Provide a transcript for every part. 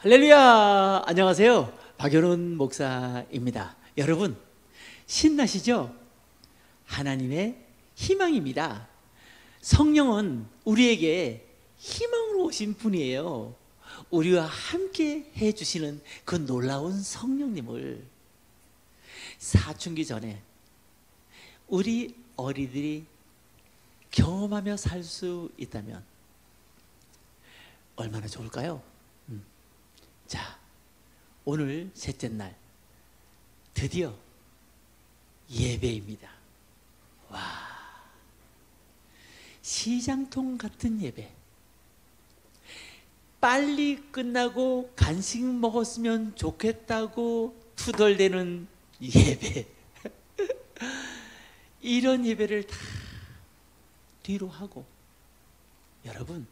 할렐루야! 안녕하세요. 박연훈 목사입니다. 여러분, 신나시죠? 하나님의 희망입니다. 성령은 우리에게 희망으로 오신 분이에요. 우리와 함께 해주시는 그 놀라운 성령님을 사춘기 전에 우리 어린이들이 경험하며 살 수 있다면 얼마나 좋을까요? 자, 오늘 셋째 날 드디어 예배입니다. 와, 시장통 같은 예배. 빨리 끝나고 간식 먹었으면 좋겠다고 투덜대는 예배. 이런 예배를 다 뒤로 하고, 여러분,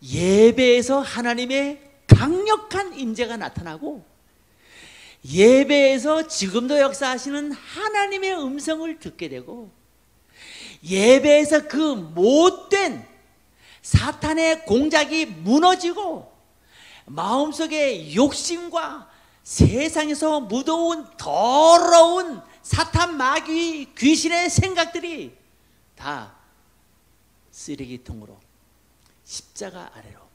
예배에서 하나님의 강력한 임재가 나타나고, 예배에서 지금도 역사하시는 하나님의 음성을 듣게 되고, 예배에서 그 못된 사탄의 공작이 무너지고, 마음속에 욕심과 세상에서 묻어온 더러운 사탄 마귀 귀신의 생각들이 다 쓰레기통으로, 십자가 아래로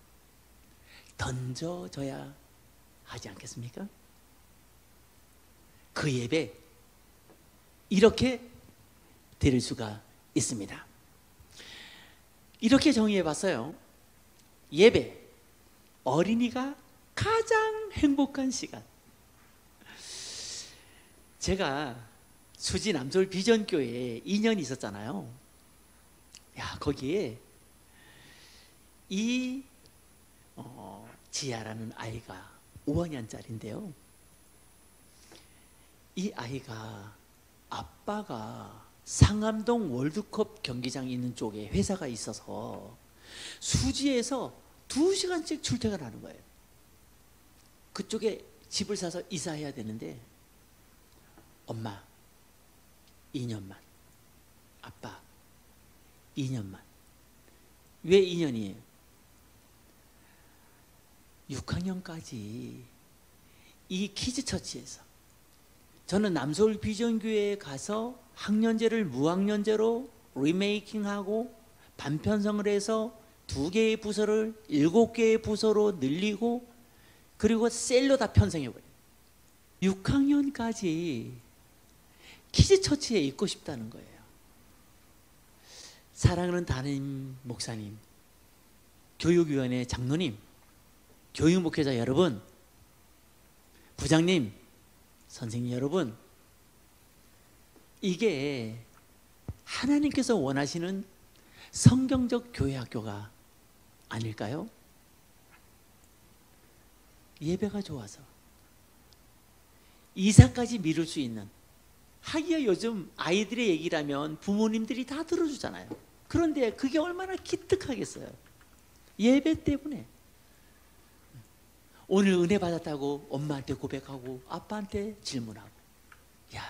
던져져야 하지 않겠습니까? 그 예배, 이렇게 드릴 수가 있습니다. 이렇게 정의해 봤어요. 예배, 어린이가 가장 행복한 시간. 제가 수지 남서울 비전교회에 2년 있었잖아요. 야, 거기에 이 지아라는 아이가 5학년짜리인데요. 이 아이가 아빠가 상암동 월드컵 경기장이 있는 쪽에 회사가 있어서 수지에서 2시간씩 출퇴근하는 거예요. 그쪽에 집을 사서 이사해야 되는데, 엄마 2년만, 아빠 2년만. 왜 2년이에요? 6학년까지 이 키즈처치에서, 저는 남서울 비전교회에 가서 학년제를 무학년제로 리메이킹하고 반편성을 해서 2개의 부서를 7개의 부서로 늘리고, 그리고 셀로 다 편성해버려요. 6학년까지 키즈처치에 있고 싶다는 거예요. 사랑하는 담임 목사님, 교육위원회 장로님, 교육 목회자 여러분, 부장님, 선생님 여러분, 이게 하나님께서 원하시는 성경적 교회 학교가 아닐까요? 예배가 좋아서 이사까지 미룰 수 있는, 하기야 요즘 아이들의 얘기라면 부모님들이 다 들어주잖아요. 그런데 그게 얼마나 기특하겠어요. 예배 때문에. 오늘 은혜 받았다고 엄마한테 고백하고 아빠한테 질문하고, 야,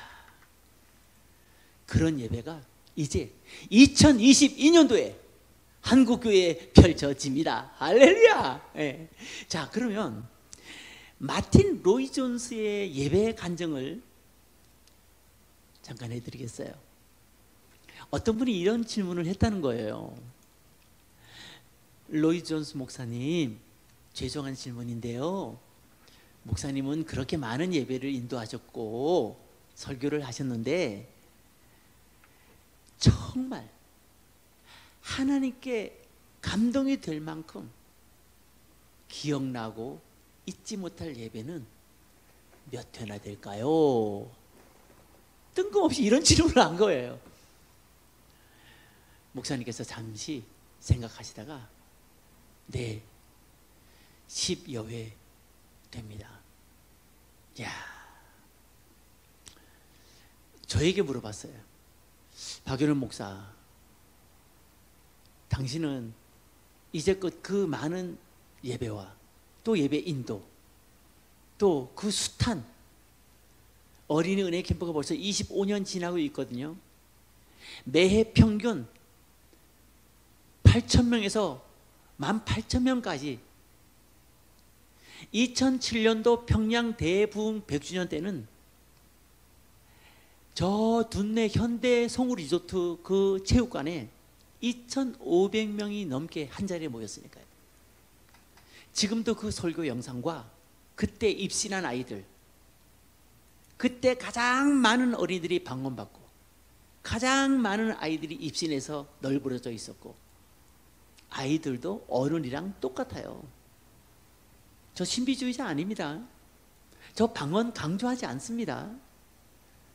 그런 예배가 이제 2022년도에 한국교회에 펼쳐집니다. 할렐루야. 네. 자, 그러면 마틴 로이 존스의 예배 간증을 잠깐 해드리겠어요. 어떤 분이 이런 질문을 했다는 거예요. 로이 존스 목사님, 죄송한 질문인데요, 목사님은 그렇게 많은 예배를 인도하셨고 설교를 하셨는데, 정말 하나님께 감동이 될 만큼 기억나고 잊지 못할 예배는 몇 회나 될까요? 뜬금없이 이런 질문을 한 거예요. 목사님께서 잠시 생각하시다가, 네, 10여 회 됩니다. 야, 저에게 물어봤어요. 박연훈 목사, 당신은 이제껏 그 많은 예배와 또 예배 인도 또 그 숱한 어린이 은혜 캠프가 벌써 25년 지나고 있거든요. 매해 평균 8,000명에서 18,000명까지 2007년도 평양 대부흥 100주년 때는 저 둔내 현대 송우 리조트 그 체육관에 2,500명이 넘게 한 자리에 모였으니까요. 지금도 그 설교 영상과 그때 입신한 아이들, 그때 가장 많은 어린이들이 방문받고 가장 많은 아이들이 입신해서 널브러져 있었고 아이들도 어른이랑 똑같아요. 저 신비주의자 아닙니다. 저 방언 강조하지 않습니다.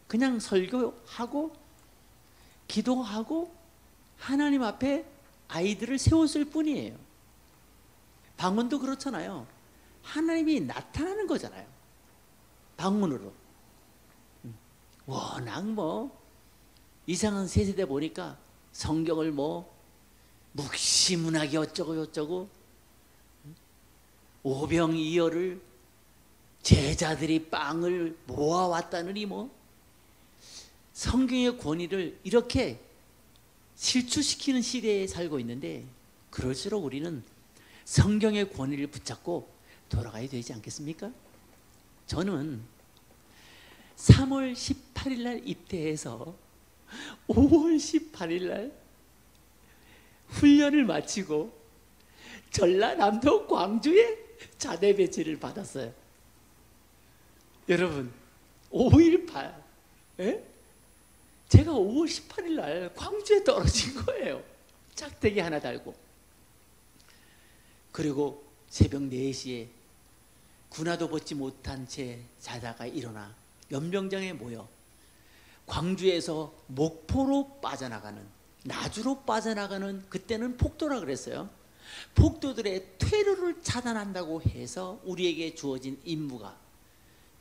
그냥 설교하고 기도하고 하나님 앞에 아이들을 세웠을 뿐이에요. 방언도 그렇잖아요. 하나님이 나타나는 거잖아요. 방언으로. 워낙 뭐 이상한 세세대 보니까 성경을 뭐 묵시문학이 어쩌고 저쩌고 오병이어를 제자들이 빵을 모아왔다느니 뭐 성경의 권위를 이렇게 실추시키는 시대에 살고 있는데 그럴수록 우리는 성경의 권위를 붙잡고 돌아가야 되지 않겠습니까? 저는 3월 18일 날 입대해서 5월 18일 날 훈련을 마치고 전라남도 광주에 자대 배치를 받았어요. 여러분 5.18 제가 5월 18일 날 광주에 떨어진 거예요. 짝대기 하나 달고. 그리고 새벽 4시에 군화도 벗지 못한 채 자다가 일어나 연병장에 모여 광주에서 목포로 빠져나가는, 나주로 빠져나가는, 그때는 폭도라 그랬어요. 폭도들의 퇴로를 차단한다고 해서 우리에게 주어진 임무가,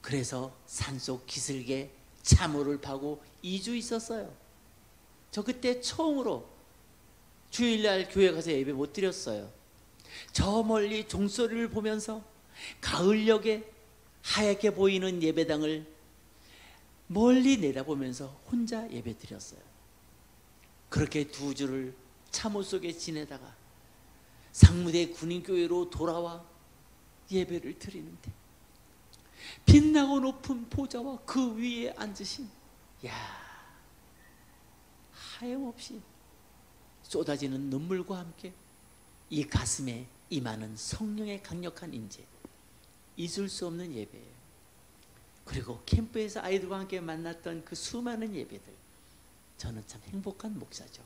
그래서 산속 기슭에 참호를 파고 2주 있었어요. 저 그때 처음으로 주일날 교회 가서 예배 못 드렸어요. 저 멀리 종소리를 보면서 가을역에 하얗게 보이는 예배당을 멀리 내다보면서 혼자 예배 드렸어요. 그렇게 2주를 참호 속에 지내다가 상무대 군인교회로 돌아와 예배를 드리는데 빛나고 높은 보좌와 그 위에 앉으신 하염없이 쏟아지는 눈물과 함께 이 가슴에 임하는 성령의 강력한 임재, 잊을 수 없는 예배예요. 그리고 캠프에서 아이들과 함께 만났던 그 수많은 예배들, 저는 참 행복한 목사죠.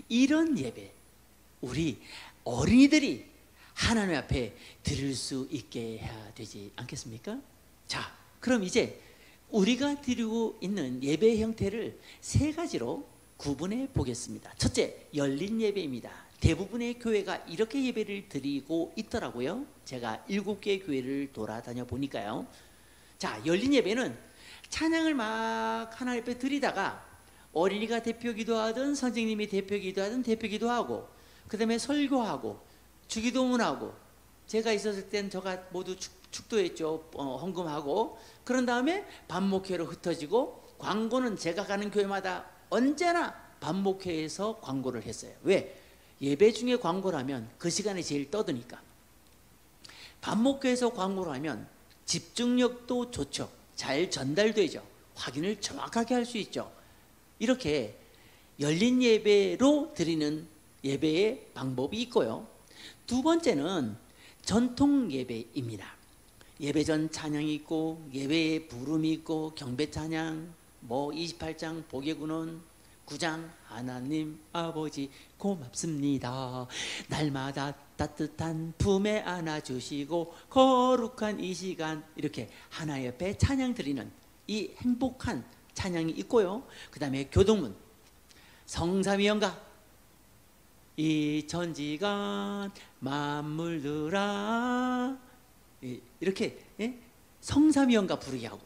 이런 예배, 우리 어린이들이 하나님 앞에 드릴 수 있게 해야 되지 않겠습니까? 자, 그럼 이제 우리가 드리고 있는 예배 형태를 3가지로 구분해 보겠습니다. 첫째, 열린 예배입니다. 대부분의 교회가 이렇게 예배를 드리고 있더라고요. 제가 7개의 교회를 돌아다녀 보니까요. 자, 열린 예배는 찬양을 막 하나님 앞에 드리다가 어린이가 대표 기도하든 선생님이 대표 기도하든 대표 기도하고, 그 다음에 설교하고 주기도문하고, 제가 있었을 땐 저가 모두 축도했죠. 헌금하고, 그런 다음에 반목회로 흩어지고, 광고는 제가 가는 교회마다 언제나 반목회에서 광고를 했어요. 왜? 예배 중에 광고를 하면 그 시간에 제일 떠드니까. 반목회에서 광고를 하면 집중력도 좋죠. 잘 전달되죠. 확인을 정확하게 할 수 있죠. 이렇게 열린 예배로 드리는 예배의 방법이 있고요. 2번째는 전통 예배입니다. 예배 전 찬양이 있고, 예배의 부름이 있고, 경배 찬양, 28장 복의군원 9장 하나님 아버지 고맙습니다. 날마다 따뜻한 품에 안아주시고 거룩한 이 시간, 이렇게 하나님 옆에 찬양 드리는 이 행복한 찬양이 있고요. 그 다음에 교동문, 성삼위연가, 이 천지간 만물들아, 이렇게 성삼위연가 부르게 하고,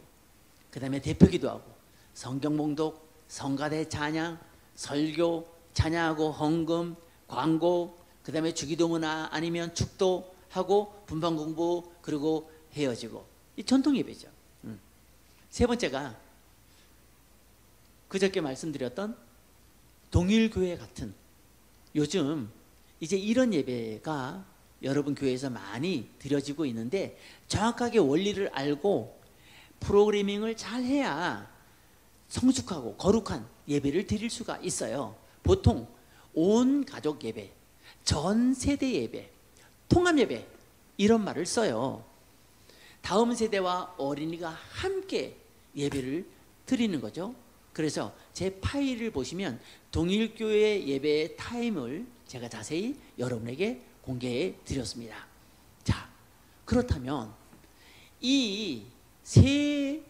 그 다음에 대표기도 하고, 성경봉독, 성가대 찬양, 설교, 찬양하고 헌금, 광고, 그 다음에 주기도문화 아니면 축도하고 분방 공부 그리고 헤어지고 이 전통 예배죠. 세 번째가 그저께 말씀드렸던 동일교회 같은 요즘 이제 이런 예배가 여러분 교회에서 많이 드려지고 있는데 정확하게 원리를 알고 프로그래밍을 잘 해야 성숙하고 거룩한 예배를 드릴 수가 있어요. 보통 온 가족 예배, 전 세대 예배, 통합 예배 이런 말을 써요. 다음 세대와 어린이가 함께 예배를 드리는 거죠. 그래서 제 파일을 보시면 동일교회 예배의 타임을 제가 자세히 여러분에게 공개해 드렸습니다. 자, 그렇다면 이 세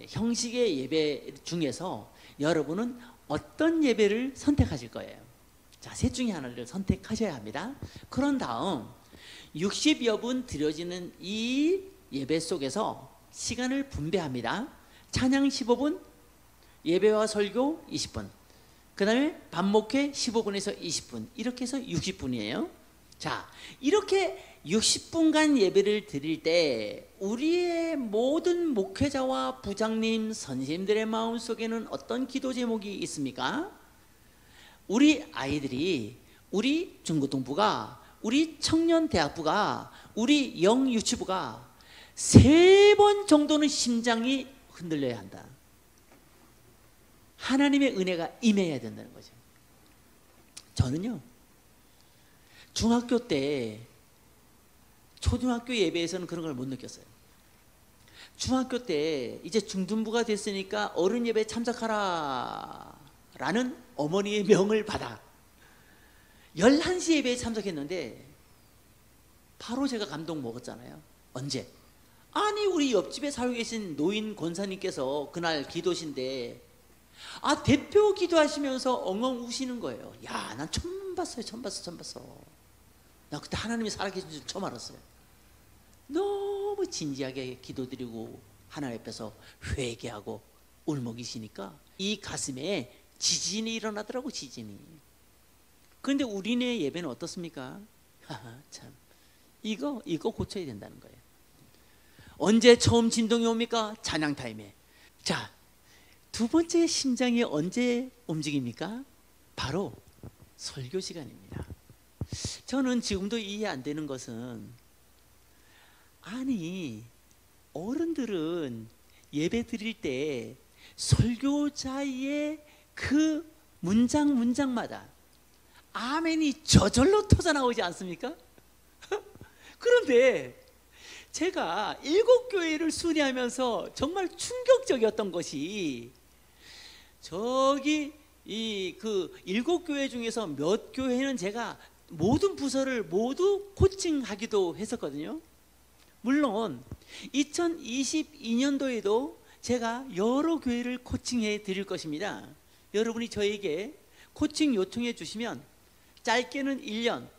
형식의 예배 중에서 여러분은 어떤 예배를 선택하실 거예요? 자, 셋 중에 하나를 선택하셔야 합니다. 그런 다음 60여 분 드려지는 이 예배 속에서 시간을 분배합니다. 찬양 15분, 예배와 설교 20분, 그 다음에 반목회 15분에서 20분, 이렇게 해서 60분이에요. 자, 이렇게 60분간 예배를 드릴 때 우리의 모든 목회자와 부장님, 선생님들의 마음속에는 어떤 기도 제목이 있습니까? 우리 아이들이, 우리 중고등부가, 우리 청년대학부가, 우리 영유치부가 3번 정도는 심장이 흔들려야 한다. 하나님의 은혜가 임해야 된다는 거죠. 저는요, 중학교 때 초등학교 예배에서는 그런 걸 못 느꼈어요. 중학교 때 이제 중등부가 됐으니까 어른 예배 참석하라 라는 어머니의 명을 받아 11시 예배에 참석했는데 바로 제가 감동 먹었잖아요. 언제? 아니 우리 옆집에 살고 계신 노인 권사님께서 그날 기도신데 대표 기도하시면서 엉엉 우시는 거예요. 야, 난 처음 봤어요. 처음 봤어. 나 그때 하나님이 살아계신 줄 처음 알았어요. 너무 진지하게 기도드리고 하나님 앞에서 회개하고 울먹이시니까 이 가슴에 지진이 일어나더라고. 지진이. 그런데 우리네 예배는 어떻습니까? 참, 이거 고쳐야 된다는 거예요. 언제 처음 진동이 옵니까? 찬양 타임에. 자, 두 번째 심장이 언제 움직입니까? 바로 설교 시간입니다. 저는 지금도 이해 안 되는 것은, 아니 어른들은 예배 드릴 때 설교자의 그 문장마다 아멘이 저절로 터져나오지 않습니까? 그런데 제가 7교회를 순회하면서 정말 충격적이었던 것이, 저기 그 7교회 중에서 몇 교회는 제가 모든 부서를 모두 코칭하기도 했었거든요. 물론 2022년도에도 제가 여러 교회를 코칭해 드릴 것입니다. 여러분이 저에게 코칭 요청해 주시면 짧게는 1년,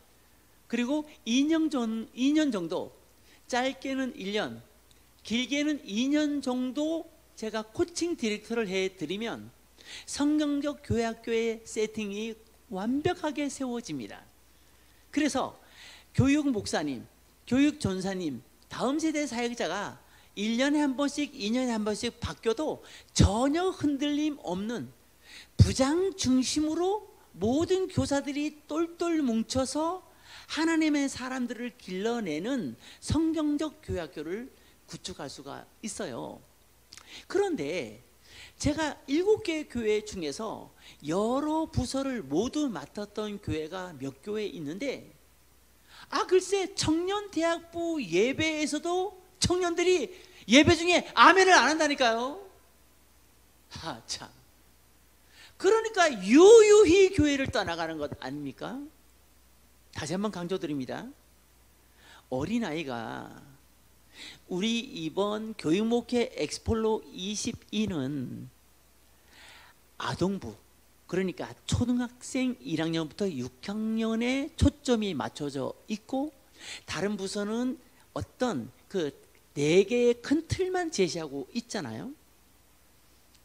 그리고 2년 정도, 짧게는 1년, 길게는 2년 정도 제가 코칭 디렉터를 해드리면 성경적 교회학교의 세팅이 완벽하게 세워집니다. 그래서 교육 목사님, 교육 전사님, 다음 세대 사역자가 1년에 한 번씩, 2년에 한 번씩 바뀌어도 전혀 흔들림 없는 부장 중심으로 모든 교사들이 똘똘 뭉쳐서 하나님의 사람들을 길러내는 성경적 교회학교를 구축할 수가 있어요. 그런데 제가 7개 교회 중에서 여러 부서를 모두 맡았던 교회가 몇 교회 있는데, 글쎄 청년대학부 예배에서도 청년들이 예배 중에 아멘을 안 한다니까요. 참. 그러니까 유유히 교회를 떠나가는 것 아닙니까? 다시 한번 강조드립니다. 어린아이가 우리 이번 교육목회 엑스폴로 22는 아동부, 그러니까 초등학생 1학년부터 6학년에 초점이 맞춰져 있고, 다른 부서는 어떤 그 4개의 큰 틀만 제시하고 있잖아요.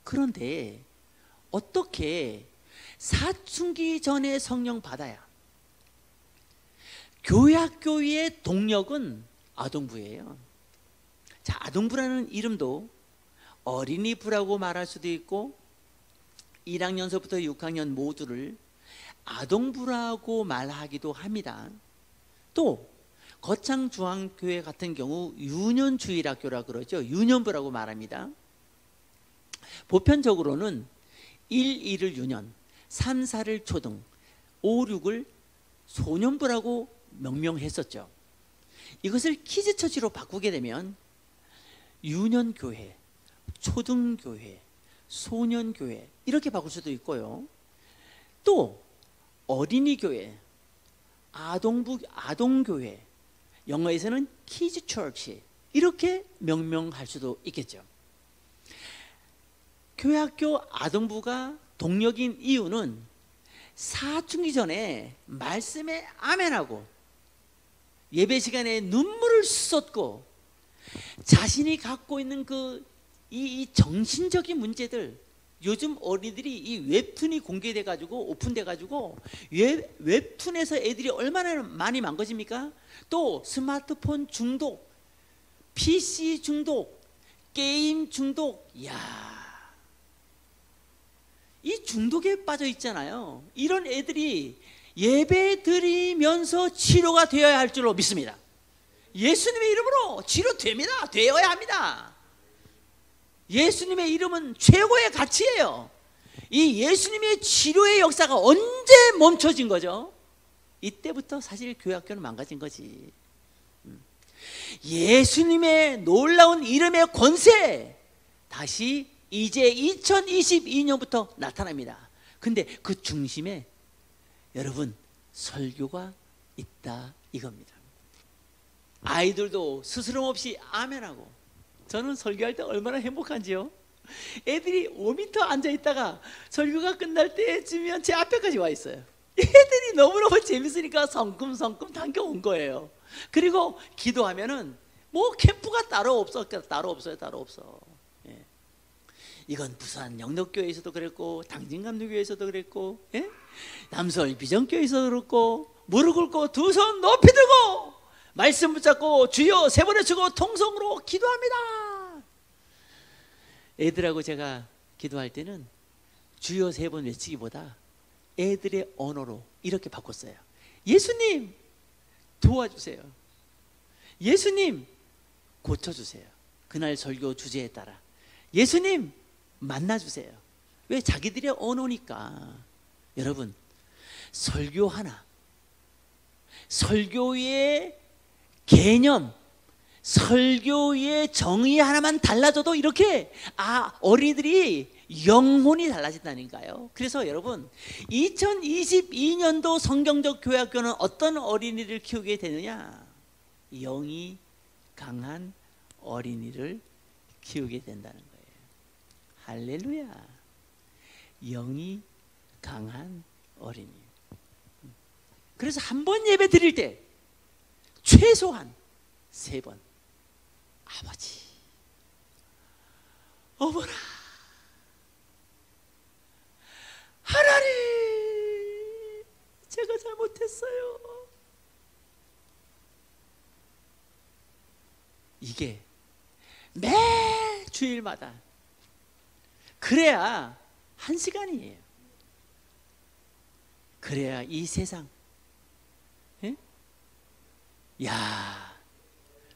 그런데 어떻게 사춘기 전에 성령 받아야 교회학교의 동력은 아동부예요. 자, 아동부라는 이름도 어린이부라고 말할 수도 있고 1학년서부터 6학년 모두를 아동부라고 말하기도 합니다. 또 거창중앙교회 같은 경우 유년주일학교라 그러죠. 유년부라고 말합니다. 보편적으로는 1, 2를 유년, 3, 4를 초등, 5, 6을 소년부라고 명명했었죠. 이것을 키즈처치로 바꾸게 되면 유년교회, 초등교회, 소년교회 이렇게 바꿀 수도 있고요. 또 어린이교회, 아동교회, 영어에서는 키즈 처치 이렇게 명명할 수도 있겠죠. 교회학교 아동부가 동력인 이유는 사춘기 전에 말씀에 아멘하고 예배 시간에 눈물을 쏟고 자신이 갖고 있는 이 정신적인 문제들, 요즘 어린이들이 이 웹툰이 공개돼 가지고 오픈돼 가지고 웹툰에서 애들이 얼마나 많이 망가집니까? 또 스마트폰 중독, PC 중독, 게임 중독. 이 중독에 빠져 있잖아요. 이런 애들이 예배 드리면서 치료가 되어야 할 줄로 믿습니다. 예수님의 이름으로 치료됩니다. 되어야 합니다. 예수님의 이름은 최고의 가치예요. 이 예수님의 치료의 역사가 언제 멈춰진 거죠? 이때부터 사실 교회학교는 망가진 거지. 예수님의 놀라운 이름의 권세 다시 이제 2022년부터 나타납니다. 근데 그 중심에 여러분 설교가 있다 이겁니다. 아이들도 스스럼 없이 아멘하고, 저는 설교할 때 얼마나 행복한지요. 애들이 5m 앉아있다가 설교가 끝날 때쯤이면 제 앞에까지 와 있어요. 애들이 너무너무 재밌으니까 성큼성큼 당겨온 거예요. 그리고 기도하면은 뭐 캠프가 따로 없어요. 예. 이건 부산 영덕교회에서도 그랬고, 당진감리교회에서도 그랬고, 예? 남서울 비전교회에서도 그렇고, 무릎 꿇고 두 손 높이 들고 말씀 붙잡고 주여 세 번 외치고 통성으로 기도합니다. 애들하고 제가 기도할 때는 주여 세 번 외치기보다 애들의 언어로 이렇게 바꿨어요. 예수님 도와주세요. 예수님 고쳐주세요. 그날 설교 주제에 따라 예수님 만나주세요. 왜? 자기들의 언어니까. 여러분, 설교 하나, 설교의 개념, 설교의 정의 하나만 달라져도 이렇게 어린이들이 영혼이 달라진다니까요. 그래서 여러분, 2022년도 성경적 교회학교는 어떤 어린이를 키우게 되느냐? 영이 강한 어린이를 키우게 된다는 거예요. 할렐루야. 영이 강한 어린이. 그래서 한 번 예배 드릴 때 최소한 3번 아버지, 어머나, 하나님, 제가 잘못했어요. 이게 매 주일마다 그래야 1시간이에요. 그래야 이 세상,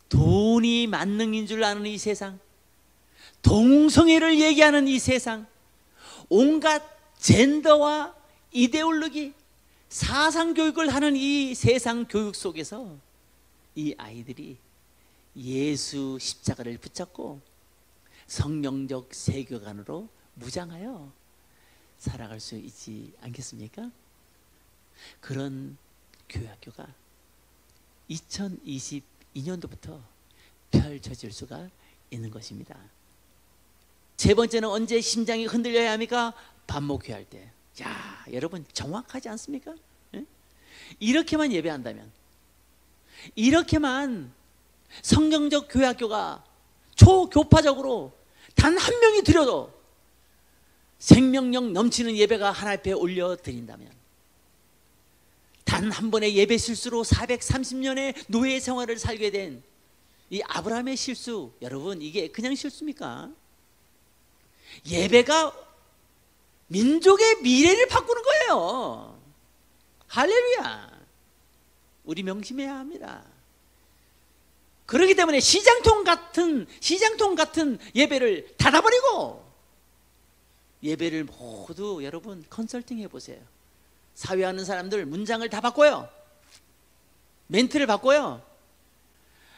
돈이 만능인 줄 아는 이 세상, 동성애를 얘기하는 이 세상, 온갖 젠더와 이데올로기, 사상교육을 하는 이 세상 교육 속에서 이 아이들이 예수 십자가를 붙잡고 성령적 세계관으로 무장하여 살아갈 수 있지 않겠습니까? 그런 교회학교가 2022년도부터 펼쳐질 수가 있는 것입니다. 세 번째는 언제 심장이 흔들려야 합니까? 밥 먹기 할 때. 여러분 정확하지 않습니까? 예? 이렇게만 예배한다면, 이렇게만 성경적 교회학교가 초교파적으로 단 한 명이 드려도 생명력 넘치는 예배가 하나님 앞에 올려드린다면, 단 단 한 번의 예배 실수로 430년의 노예 생활을 살게 된 이 아브라함의 실수, 여러분 이게 그냥 실수입니까? 예배가 민족의 미래를 바꾸는 거예요. 할렐루야. 우리 명심해야 합니다. 그렇기 때문에 시장통 같은 예배를 닫아버리고 예배를 모두 여러분 컨설팅 해보세요. 사회하는 사람들 문장을 다 바꿔요. 멘트를 바꿔요.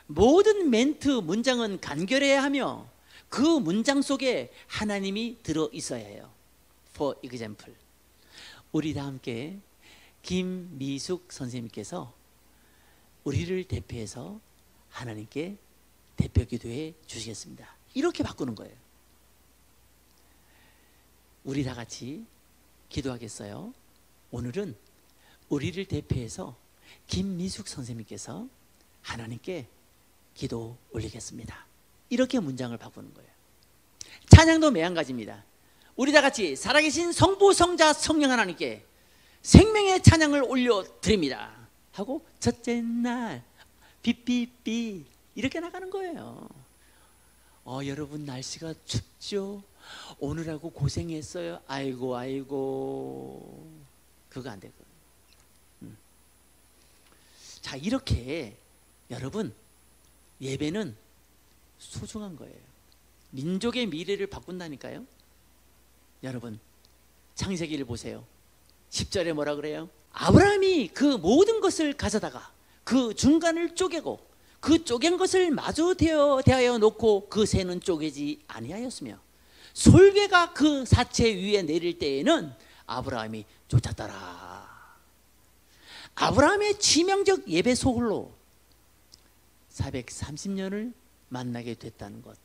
모든 멘트, 문장은 간결해야 하며 그 문장 속에 하나님이 들어있어야 해요. For example, 우리 다 함께 김미숙 선생님께서 우리를 대표해서 하나님께 대표 기도해 주시겠습니다. 이렇게 바꾸는 거예요. 우리 다 같이 기도하겠어요? 오늘은 우리를 대표해서 김미숙 선생님께서 하나님께 기도 올리겠습니다. 이렇게 문장을 바꾸는 거예요. 찬양도 매한가지입니다. 우리 다 같이 살아계신 성부, 성자, 성령 하나님께 생명의 찬양을 올려드립니다 하고 첫째 날 삐삐삐 이렇게 나가는 거예요. 여러분 날씨가 춥죠? 오늘하고 고생했어요. 아이고 그거 안 되고. 자, 이렇게 여러분 예배는 소중한 거예요. 민족의 미래를 바꾼다니까요. 여러분 창세기를 보세요. 10절에 뭐라 그래요? 아브라함이 그 모든 것을 가져다가 그 중간을 쪼개고 그 쪼갠 것을 마주 대하여 놓고 그 새는 쪼개지 아니하였으며 솔개가 그 사체 위에 내릴 때에는 아브라함이 쫓았더라. 아브라함의 치명적 예배 소홀로 430년을 만나게 됐다는 것,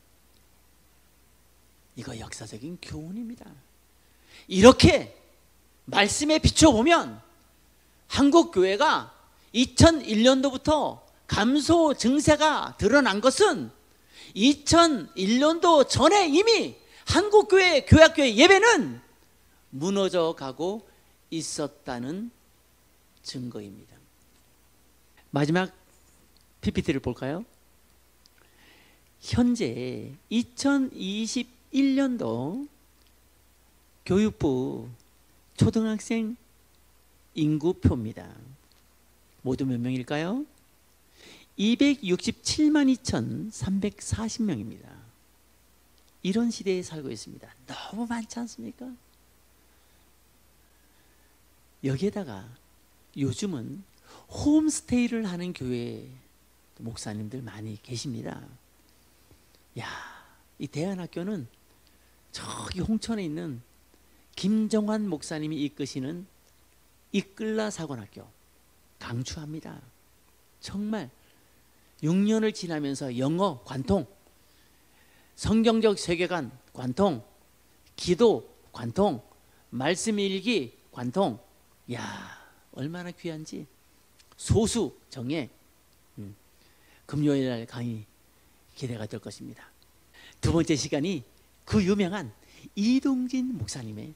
이거 역사적인 교훈입니다. 이렇게 말씀에 비춰보면 한국교회가 2001년도부터 감소 증세가 드러난 것은 2001년도 전에 이미 한국교회, 교회학교의 예배는 무너져 가고 있었다는 증거입니다. 마지막 PPT를 볼까요? 현재 2021년도 교육부 초등학생 인구표입니다. 모두 몇 명일까요? 267만 2,340명입니다. 이런 시대에 살고 있습니다. 너무 많지 않습니까? 여기에다가 요즘은 홈스테이를 하는 교회 목사님들 많이 계십니다. 야, 이 대안학교는 저기 홍천에 있는 김정환 목사님이 이끄시는 이끌라 사관학교 강추합니다. 정말 6년을 지나면서 영어 관통, 성경적 세계관 관통, 기도 관통, 말씀 읽기 관통, 야, 얼마나 귀한지. 소수 정예, 금요일 날 강의 기대가 될 것입니다. 두 번째 시간이 그 유명한 이동진 목사님의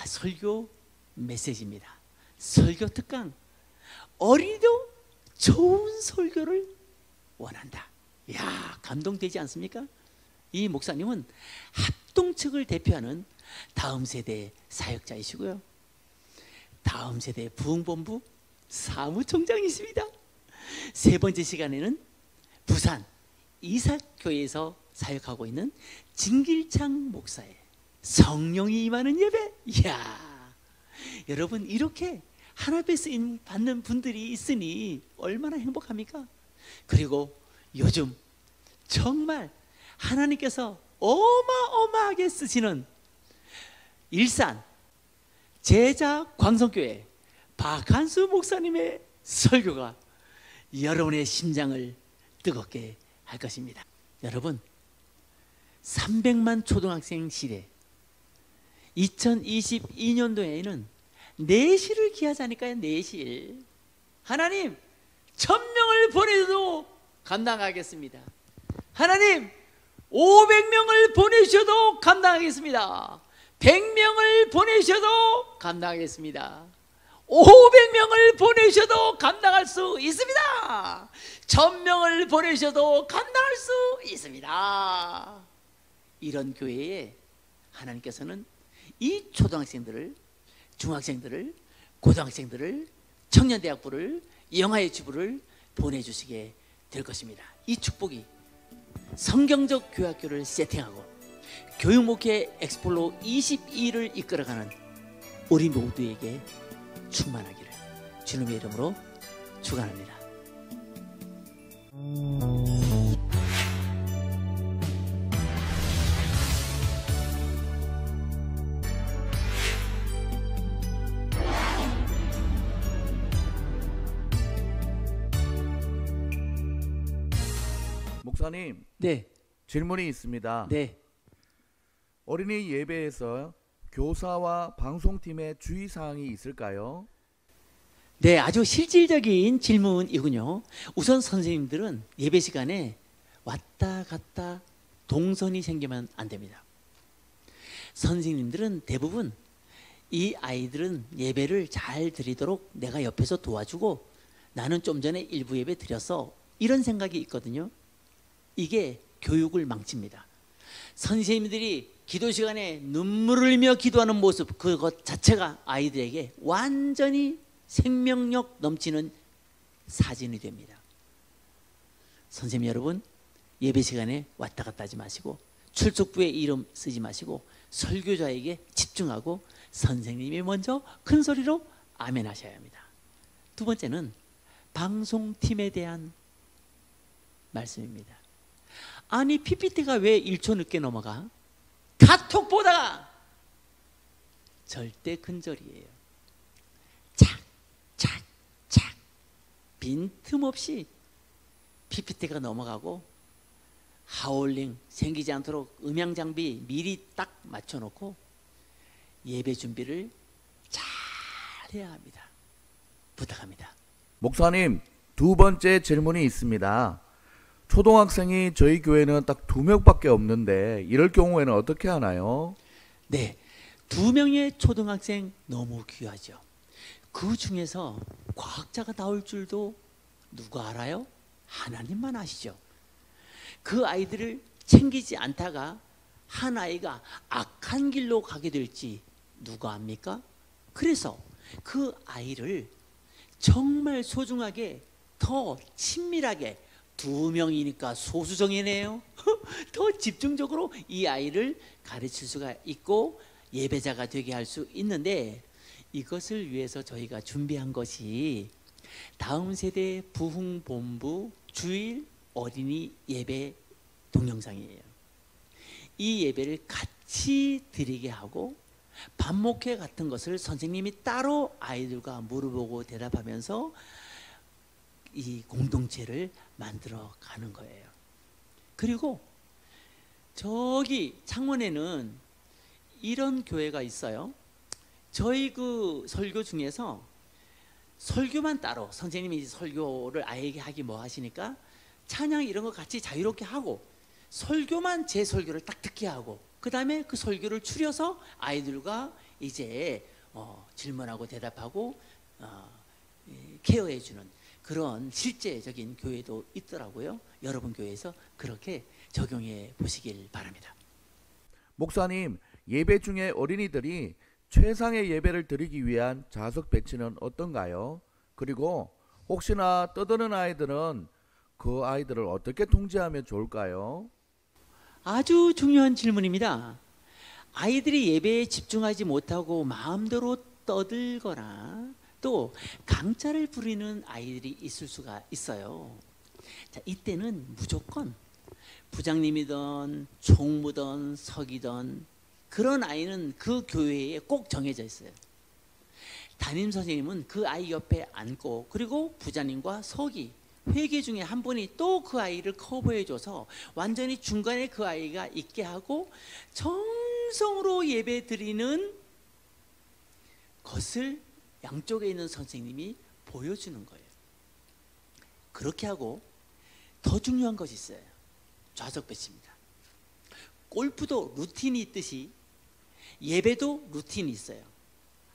설교 메시지입니다. 설교 특강, 어리도 좋은 설교를 원한다. 감동되지 않습니까? 이 목사님은 합동측을 대표하는 다음 세대 사역자이시고요, 다음 세대 부흥본부 사무총장이십니다. 세 번째 시간에는 부산 이삭교회에서 사역하고 있는 진길창 목사의 성령이 임하는 예배. 여러분 이렇게 하나님의 쓰임 받는 분들이 있으니 얼마나 행복합니까? 그리고 요즘 정말 하나님께서 어마어마하게 쓰시는 일산 제자 광성교회 박한수 목사님의 설교가 여러분의 심장을 뜨겁게 할 것입니다. 여러분 300만 초등학생 시대 2022년도에는 내실을 기하자니까요. 내실. 하나님 1000명을 보내도 감당하겠습니다. 하나님 500명을 보내셔도 감당하겠습니다. 100명을 보내셔도 감당하겠습니다. 500명을 보내셔도 감당할 수 있습니다. 1000명을 보내셔도 감당할 수 있습니다. 이런 교회에 하나님께서는 이 초등학생들을, 중학생들을, 고등학생들을, 청년대학부를, 영아의 주부를 보내주시게 될 것입니다. 이 축복이 성경적 교회학교를 세팅하고 교육목회 엑스플로 22를 이끌어가는 우리 모두에게 충만하기를 주님의 이름으로 축원합니다. 목사님, 네, 질문이 있습니다. 네, 어린이 예배에서 교사와 방송팀의 주의사항이 있을까요? 네, 아주 실질적인 질문이군요. 우선 선생님들은 예배 시간에 왔다 갔다 동선이 생기면 안 됩니다. 선생님들은 대부분 이 아이들은 예배를 잘 드리도록 내가 옆에서 도와주고 나는 좀 전에 일부 예배 드렸어, 이런 생각이 있거든요. 이게 교육을 망칩니다. 선생님들이 기도 시간에 눈물을 흘리며 기도하는 모습, 그것 자체가 아이들에게 완전히 생명력 넘치는 사진이 됩니다. 선생님 여러분, 예배 시간에 왔다 갔다 하지 마시고 출석부에 이름 쓰지 마시고 설교자에게 집중하고 선생님이 먼저 큰 소리로 아멘 하셔야 합니다. 두 번째는 방송팀에 대한 말씀입니다. 아니 PPT가 왜 1초 늦게 넘어가? 카톡 보다가 절대 근절이에요. 착착착 빈틈없이 PPT가 넘어가고 하울링 생기지 않도록 음향 장비 미리 딱 맞춰놓고 예배 준비를 잘 해야 합니다. 부탁합니다. 목사님, 두 번째 질문이 있습니다. 초등학생이 저희 교회는 딱 2명밖에 없는데 이럴 경우에는 어떻게 하나요? 네, 2명의 초등학생 너무 귀하죠. 그 중에서 과학자가 나올 줄도 누가 알아요? 하나님만 아시죠. 그 아이들을 챙기지 않다가 한 아이가 악한 길로 가게 될지 누가 압니까? 그래서 그 아이를 정말 소중하게, 더 친밀하게, 2명이니까 소수정예네요. 더 집중적으로 이 아이를 가르칠 수가 있고 예배자가 되게 할 수 있는데, 이것을 위해서 저희가 준비한 것이 다음 세대 부흥본부 주일 어린이 예배 동영상이에요. 이 예배를 같이 드리게 하고 반목회 같은 것을 선생님이 따로 아이들과 물어보고 대답하면서 이 공동체를 만들어 가는 거예요. 그리고 저기 창원에는 이런 교회가 있어요. 저희 그 설교 중에서 설교만 따로, 선생님이 설교를 아이에게 하기 뭐 하시니까 찬양 이런 거 같이 자유롭게 하고 설교만 제 설교를 딱 듣게 하고 그 다음에 그 설교를 추려서 아이들과 이제 질문하고 대답하고 케어해 주는 그런 실제적인 교회도 있더라고요. 여러분 교회에서 그렇게 적용해 보시길 바랍니다. 목사님, 예배 중에 어린이들이 최상의 예배를 드리기 위한 좌석 배치는 어떤가요? 그리고 혹시나 떠드는 아이들은 그 아이들을 어떻게 통제하면 좋을까요? 아주 중요한 질문입니다. 아이들이 예배에 집중하지 못하고 마음대로 떠들거나 또 강짜를 부리는 아이들이 있을 수가 있어요. 자, 이때는 무조건 부장님이든 총무든 서기든 그런 아이는 그 교회에 꼭 정해져 있어요. 담임 선생님은 그 아이 옆에 앉고 그리고 부장님과 서기, 회계 중에 한 분이 또 그 아이를 커버해줘서 완전히 중간에 그 아이가 있게 하고 정성으로 예배 드리는 것을 양쪽에 있는 선생님이 보여주는 거예요. 그렇게 하고 더 중요한 것이 있어요. 좌석 배치입니다. 골프도 루틴이 있듯이 예배도 루틴이 있어요.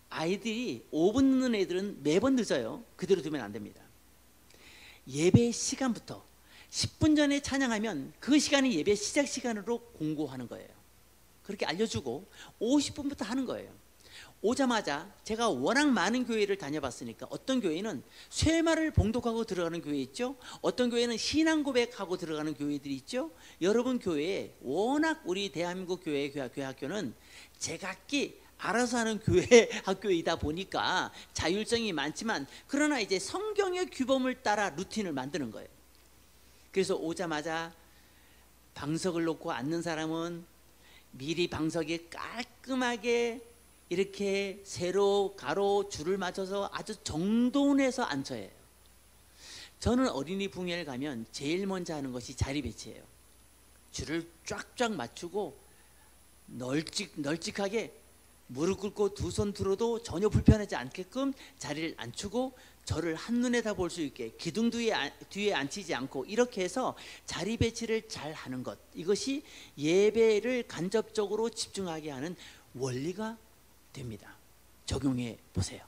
아이들이 5분 늦는 애들은 매번 늦어요. 그대로 두면 안 됩니다. 예배 시간부터 10분 전에 찬양하면 그 시간이 예배 시작 시간으로 공고하는 거예요. 그렇게 알려주고 50분부터 하는 거예요. 오자마자 제가 워낙 많은 교회를 다녀봤으니까 어떤 교회는 쇠말을 봉독하고 들어가는 교회 있죠. 어떤 교회는 신앙 고백하고 들어가는 교회들이 있죠. 여러분 교회에 워낙 우리 대한민국 교회 학교는 제각기 알아서 하는 교회 학교이다 보니까 자율성이 많지만 그러나 이제 성경의 규범을 따라 루틴을 만드는 거예요. 그래서 오자마자 방석을 놓고 앉는 사람은 미리 방석에 깔끔하게 이렇게 세로 가로 줄을 맞춰서 아주 정돈해서 앉혀야 해요. 저는 어린이 붕회를 가면 제일 먼저 하는 것이 자리 배치예요. 줄을 쫙쫙 맞추고 널찍하게 무릎 꿇고 두 손 들어도 전혀 불편하지 않게끔 자리를 앉추고 저를 한눈에 다 볼 수 있게 기둥 뒤에 앉히지 않고 이렇게 해서 자리 배치를 잘 하는 것, 이것이 예배를 간접적으로 집중하게 하는 원리가 됩니다. 적용해 보세요.